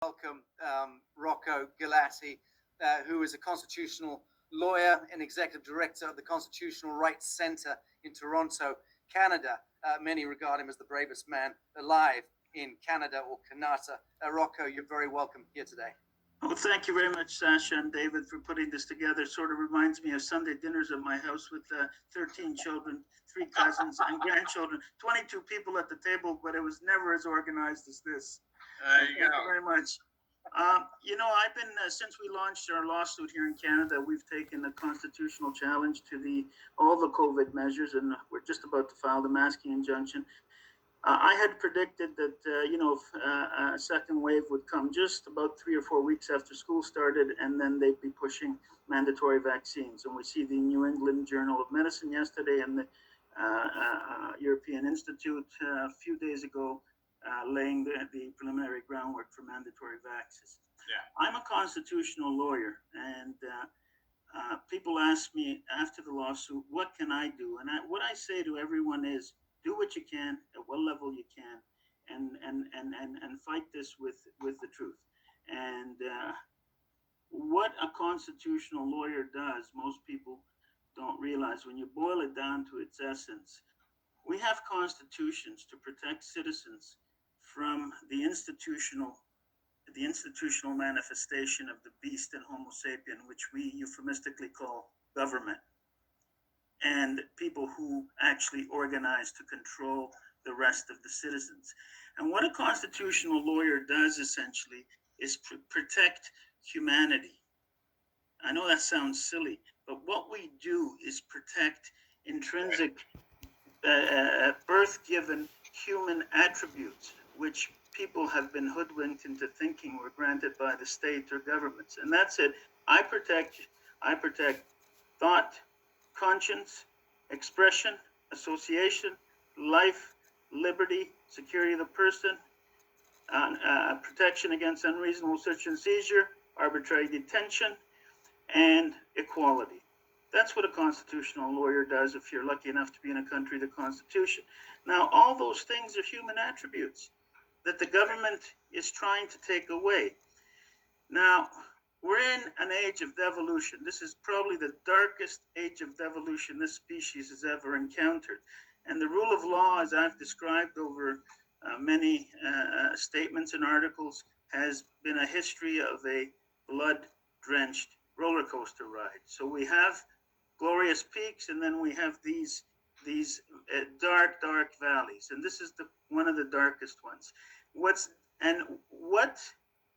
welcome Rocco Galati, who is a constitutional lawyer and executive director of the Constitutional Rights Centre in Toronto, Canada. Many regard him as the bravest man alive in Canada, or Kanata. Rocco, you're very welcome here today. Oh, thank you very much, Sasha and David, for putting this together. Sort of reminds me of Sunday dinners at my house with 13 children, 3 cousins, and grandchildren. 22 people at the table, but it was never as organized as this. Thank you very much. I've been, since we launched our lawsuit here in Canada, we've taken a constitutional challenge to all the COVID measures, and we're just about to file the masking injunction. I had predicted that, a second wave would come just about 3 or 4 weeks after school started, and then they'd be pushing mandatory vaccines. And we see the New England Journal of Medicine yesterday and the European Institute a few days ago laying the preliminary groundwork for mandatory vaccines. Yeah. I'm a constitutional lawyer, and people ask me after the lawsuit, what can I do? And what I say to everyone is, do what you can at what level you can, and fight this with the truth. And what a constitutional lawyer does, most people don't realize. When you boil it down to its essence, we have constitutions to protect citizens from the institutional manifestation of the beast and Homo sapien, which we euphemistically call government, and people who actually organize to control the rest of the citizens. And what a constitutional lawyer does essentially is protect humanity. I know that sounds silly, but what we do is protect intrinsic birth-given human attributes, which people have been hoodwinked into thinking were granted by the state or governments. And that's it. I protect thought, conscience, expression, association, life, liberty, security of the person, protection against unreasonable search and seizure, arbitrary detention, and equality. That's what a constitutional lawyer does if you're lucky enough to be in a country, the Constitution. Now, all those things are human attributes that the government is trying to take away. Now, we're in an age of devolution. This is probably the darkest age of devolution this species has ever encountered. And the rule of law, as I've described over many statements and articles, has been a history of a blood-drenched roller coaster ride. So we have glorious peaks, and then we have these dark valleys. And this is one of the darkest ones. What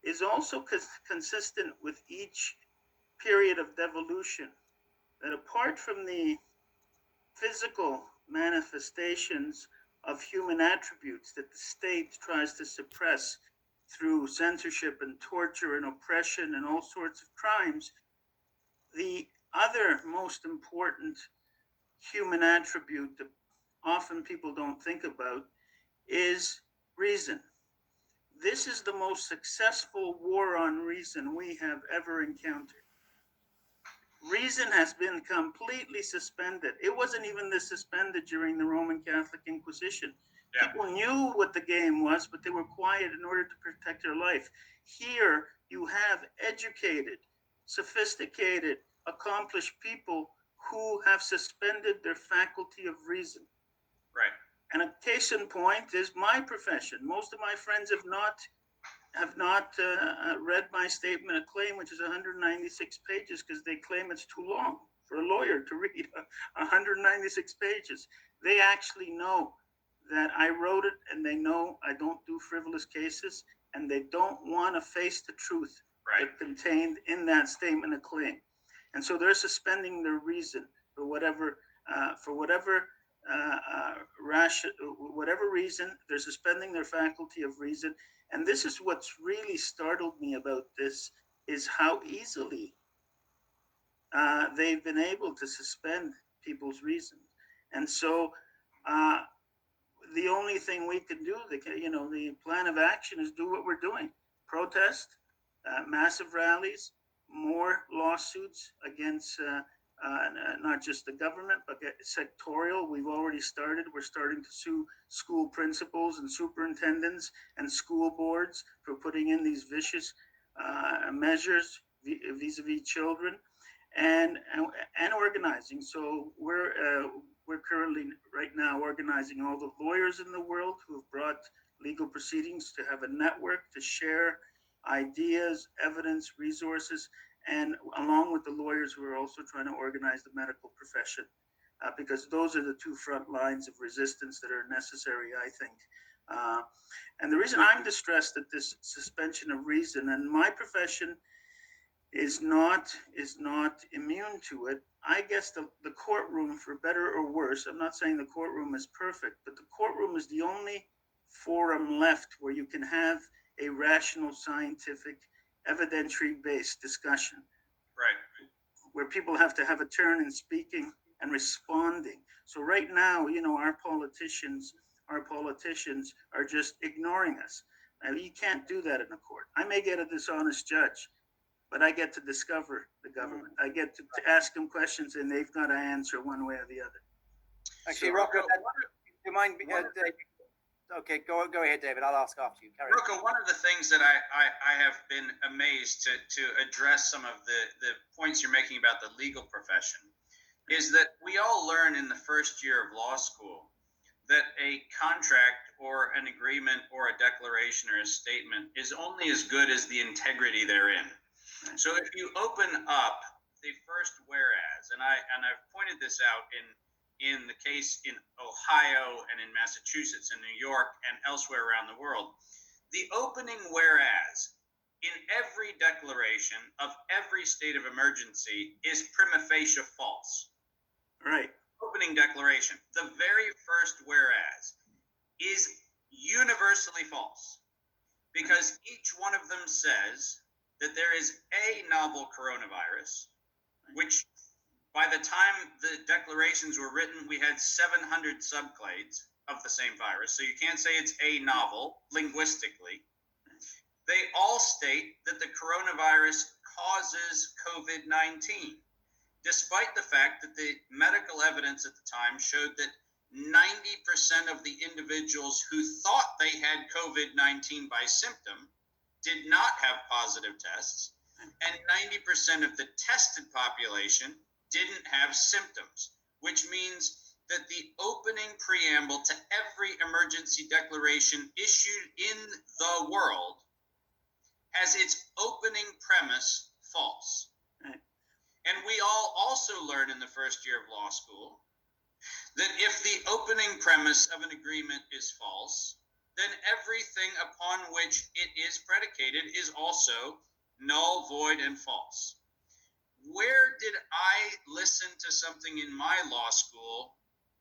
is also consistent with each period of devolution, that apart from the physical manifestations of human attributes that the state tries to suppress through censorship and torture and oppression and all sorts of crimes, the other most important human attribute that often people don't think about is reason. This is the most successful war on reason we have ever encountered. Reason has been completely suspended. It wasn't even this suspended during the Roman Catholic Inquisition. Yeah. People knew what the game was, but they were quiet in order to protect their life. Here, you have educated, sophisticated, accomplished people who have suspended their faculty of reason. Right. And a case in point is my profession. Most of my friends have not read my statement of claim, which is 196 pages, because they claim it's too long for a lawyer to read 196 pages. They actually know that I wrote it, and they know I don't do frivolous cases, and they don't want to face the truth that contained in that statement of claim. And so they're suspending their reason for whatever reason. They're suspending their faculty of reason. And this is what's really startled me about this, is how easily they've been able to suspend people's reason. And so the only thing we can do, the plan of action is do what we're doing. Protest, massive rallies, more lawsuits against not just the government, but sectorial. We've already started. We're starting to sue school principals and superintendents and school boards for putting in these vicious measures vis-a-vis children, and organizing. So we're currently right now organizing all the lawyers in the world who have brought legal proceedings to have a network to share ideas, evidence, resources, and along with the lawyers, we're also trying to organize the medical profession, because those are the two front lines of resistance that are necessary, I think. And the reason I'm distressed at this suspension of reason, and my profession is not immune to it. I guess the courtroom, for better or worse, I'm not saying the courtroom is perfect, but the courtroom is the only forum left where you can have a rational, scientific, evidentiary-based discussion. Right. Where people have to have a turn in speaking and responding. So right now, our politicians are just ignoring us. Now, you can't do that in a court. I may get a dishonest judge, but I get to discover the government. I get to ask them questions, and they've got to answer one way or the other. Actually, So, Rocco, do you mind? Okay, go ahead, David. I'll ask after you. Carry on. Rocco, one of the things that I have been amazed to address some of the points you're making about the legal profession is that we all learn in the first year of law school that a contract or an agreement or a declaration or a statement is only as good as the integrity therein. So if you open up the first whereas, and I've pointed this out in the case in Ohio and in Massachusetts and New York and elsewhere around the world, the opening whereas in every declaration of every state of emergency is prima facie false. Right. Opening declaration, the very first whereas is universally false because each one of them says that there is a novel coronavirus, which by the time the declarations were written, we had 700 subclades of the same virus. So you can't say it's a novel linguistically. They all state that the coronavirus causes COVID-19, despite the fact that the medical evidence at the time showed that 90% of the individuals who thought they had COVID-19 by symptom did not have positive tests, and 90% of the tested population didn't have symptoms, which means that the opening preamble to every emergency declaration issued in the world has its opening premise false. Right. And we all also learn in the first year of law school that if the opening premise of an agreement is false, then everything upon which it is predicated is also null, void, and false. Where did I listen to something in my law school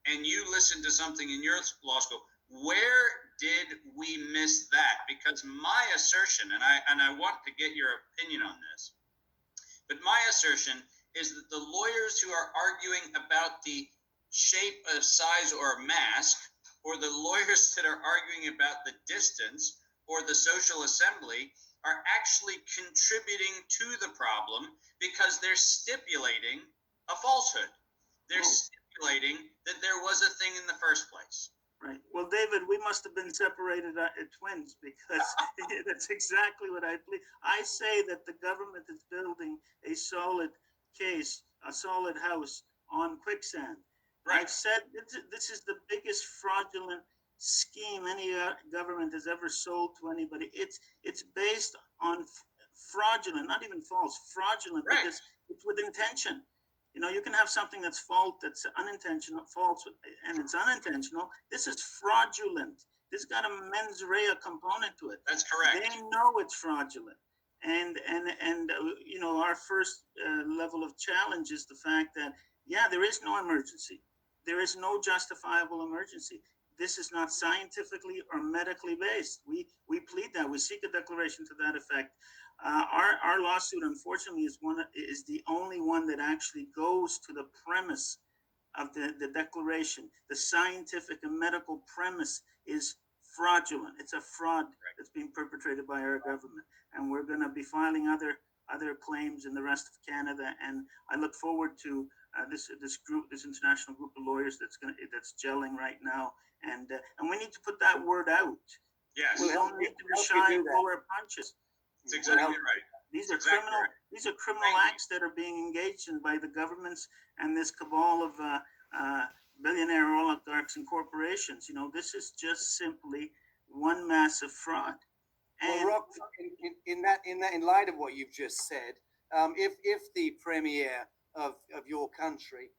and you listen to something in your law school? Where did we miss that? Because my assertion, and I want to get your opinion on this, but my assertion is that the lawyers who are arguing about the shape, size, or mask, or the lawyers that are arguing about the distance or the social assembly are actually contributing to the problem because they're stipulating a falsehood. They're stipulating that there was a thing in the first place. Right. Well, David, we must have been separated at twins because that's exactly what I believe. I say that the government is building a solid case, a solid house on quicksand. Right. I've said this is the biggest fraudulent scheme any government has ever sold to anybody. It's based on fraudulent, not even false, fraudulent, right. Because it's with intention. You can have something that's false, that's unintentional, false, and it's unintentional. This is fraudulent. This got a mens rea component to it. That's correct. They know it's fraudulent. And our first level of challenge is the fact that, there is no emergency. There is no justifiable emergency. This is not scientifically or medically based. We plead that. We seek a declaration to that effect. Our lawsuit, unfortunately, is the only one that actually goes to the premise of the declaration. The scientific and medical premise is fraudulent. It's a fraud that's being perpetrated by our government, and we're going to be filing other claims in the rest of Canada. And I look forward to this international group of lawyers that's gelling right now, and we need to put that word out. Yes, We don't need to be shy and pull our punches. that's exactly right. These are Exactly criminal. right. These are criminal acts that are being engaged in by the governments and this cabal of billionaire oligarchs and corporations. You know, this is just simply one massive fraud. Well, And Rock, in light of what you've just said, if the premier of your country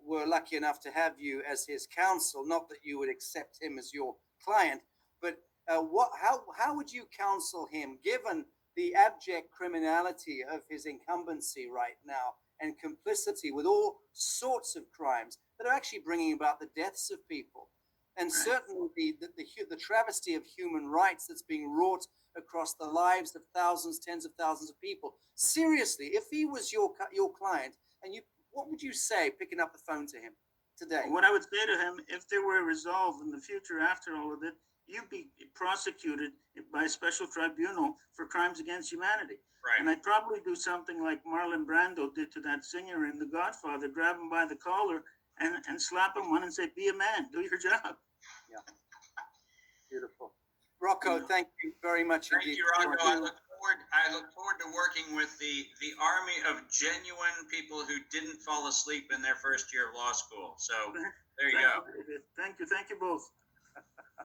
were lucky enough to have you as his counsel, not that you would accept him as your client, but how would you counsel him, given the abject criminality of his incumbency right now and complicity with all sorts of crimes that are actually bringing about the deaths of people? And certainly the travesty of human rights that's being wrought across the lives of thousands, tens of thousands of people. Seriously, if he was your client, and what would you say picking up the phone to him today? what I would say to him, if there were a resolve in the future after all of it, you'd be prosecuted by a special tribunal for crimes against humanity. Right. And I'd probably do something like Marlon Brando did to that singer in The Godfather, grab him by the collar and slap him one and say, be a man, do your job. Yeah. Beautiful. Rocco, thank you very much Thank indeed. you, Rocco. I look forward to working with the army of genuine people who didn't fall asleep in their first year of law school. So there you go. Thank you both.